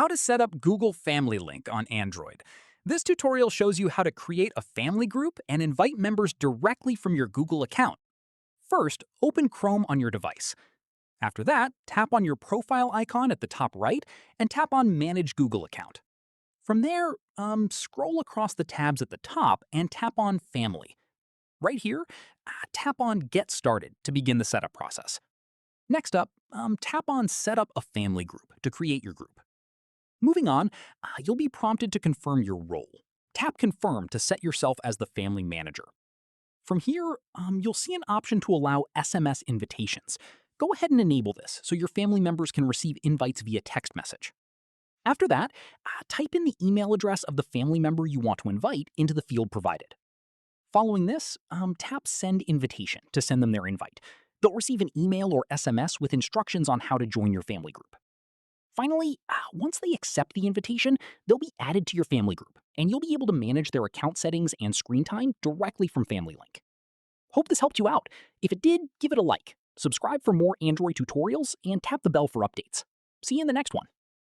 How to set up Google Family Link on Android. This tutorial shows you how to create a family group and invite members directly from your Google account. First, open Chrome on your device. After that, tap on your profile icon at the top right and tap on Manage Google Account. From there, scroll across the tabs at the top and tap on Family. Right here, tap on Get Started to begin the setup process. Next up, tap on Set up a family group to create your group. Moving on, you'll be prompted to confirm your role. Tap Confirm to set yourself as the family manager. From here, you'll see an option to allow SMS invitations. Go ahead and enable this so your family members can receive invites via text message. After that, type in the email address of the family member you want to invite into the field provided. Following this, tap Send Invitation to send them their invite. They'll receive an email or SMS with instructions on how to join your family group. Finally, once they accept the invitation, they'll be added to your family group, and you'll be able to manage their account settings and screen time directly from Family Link. Hope this helped you out. If it did, give it a like, subscribe for more Android tutorials, and tap the bell for updates. See you in the next one.